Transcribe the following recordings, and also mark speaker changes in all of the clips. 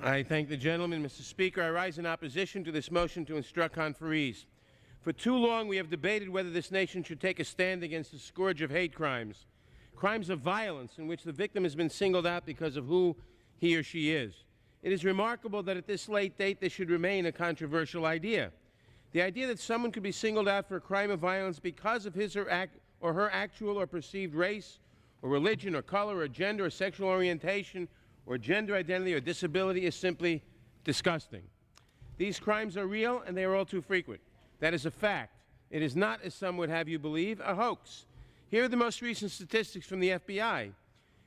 Speaker 1: I thank the gentleman. Mr. Speaker, I rise in opposition to this motion to instruct conferees. For too long, we have debated whether this nation should take a stand against the scourge of hate crimes, crimes of violence in which the victim has been singled out because of who he or she is. It is remarkable that at this late date this should remain a controversial idea. The idea that someone could be singled out for a crime of violence because of his or her actual or perceived race, or religion, or color, or gender, or sexual orientation, or gender identity, or disability is simply disgusting. These crimes are real, and they are all too frequent. That is a fact. It is not, as some would have you believe, a hoax. Here are the most recent statistics from the FBI.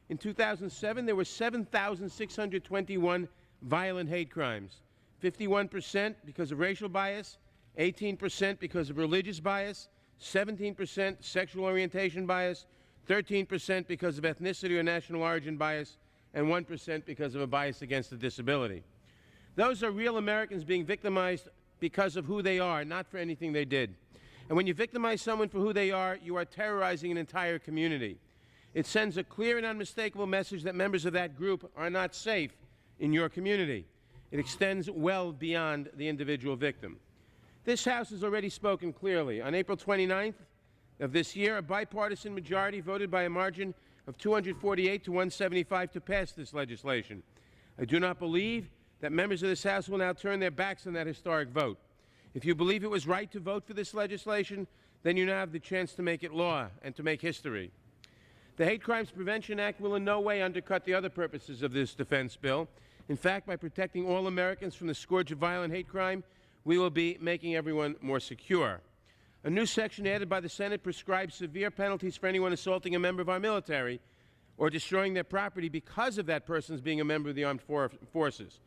Speaker 1: In 2007, there were 7,621 violent hate crimes, 51% because of racial bias, 18% because of religious bias, 17% sexual orientation bias, 13% because of ethnicity or national origin bias, and 1% because of a bias against a disability. Those are real Americans being victimized because of who they are, not for anything they did. And when you victimize someone for who they are, you are terrorizing an entire community. It sends a clear and unmistakable message that members of that group are not safe in your community. It extends well beyond the individual victim. This House has already spoken clearly. On April 29th of this year, a bipartisan majority voted by a margin of 248 to 175 to pass this legislation. I do not believe that members of this House will now turn their backs on that historic vote. If you believe it was right to vote for this legislation, then you now have the chance to make it law and to make history. The Hate Crimes Prevention Act will in no way undercut the other purposes of this defense bill. In fact, by protecting all Americans from the scourge of violent hate crime, we will be making everyone more secure. A new section added by the Senate prescribes severe penalties for anyone assaulting a member of our military or destroying their property because of that person's being a member of the armed forces.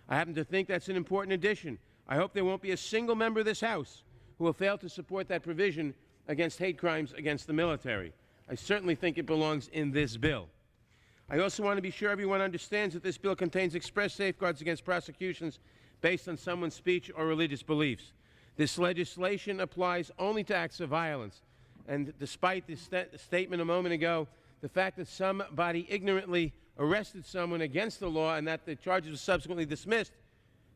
Speaker 1: I happen to think that's an important addition. I hope there won't be a single member of this House who will fail to support that provision against hate crimes against the military. I certainly think it belongs in this bill. I also want to be sure everyone understands that this bill contains express safeguards against prosecutions based on someone's speech or religious beliefs. This legislation applies only to acts of violence. And despite the statement a moment ago, the fact that somebody ignorantly arrested someone against the law and that the charges were subsequently dismissed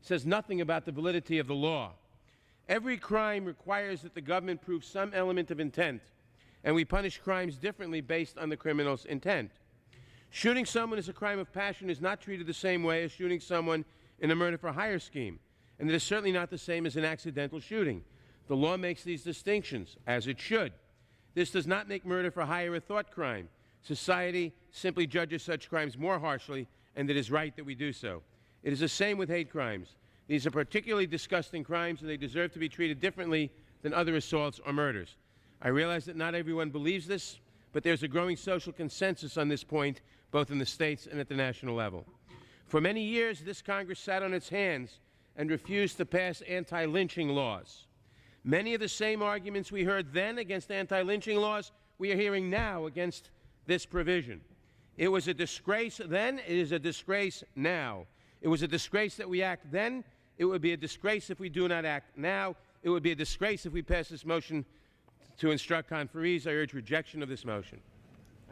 Speaker 1: says nothing about the validity of the law. Every crime requires that the government prove some element of intent, and we punish crimes differently based on the criminal's intent. Shooting someone as a crime of passion is not treated the same way as shooting someone in a murder-for-hire scheme, and it is certainly not the same as an accidental shooting. The law makes these distinctions, as it should. This does not make murder-for-hire a thought crime. Society simply judges such crimes more harshly, and it is right that we do so. It is the same with hate crimes. These are particularly disgusting crimes, and they deserve to be treated differently than other assaults or murders. I realize that not everyone believes this, but there's a growing social consensus on this point, both in the states and at the national level. For many years, this Congress sat on its hands and refused to pass anti-lynching laws. Many of the same arguments we heard then against anti-lynching laws, we are hearing now against this provision. It was a disgrace then, it is a disgrace now. It was a disgrace that we act then, it would be a disgrace if we do not act now. It would be a disgrace if we pass this motion to instruct conferees. I urge rejection of this motion.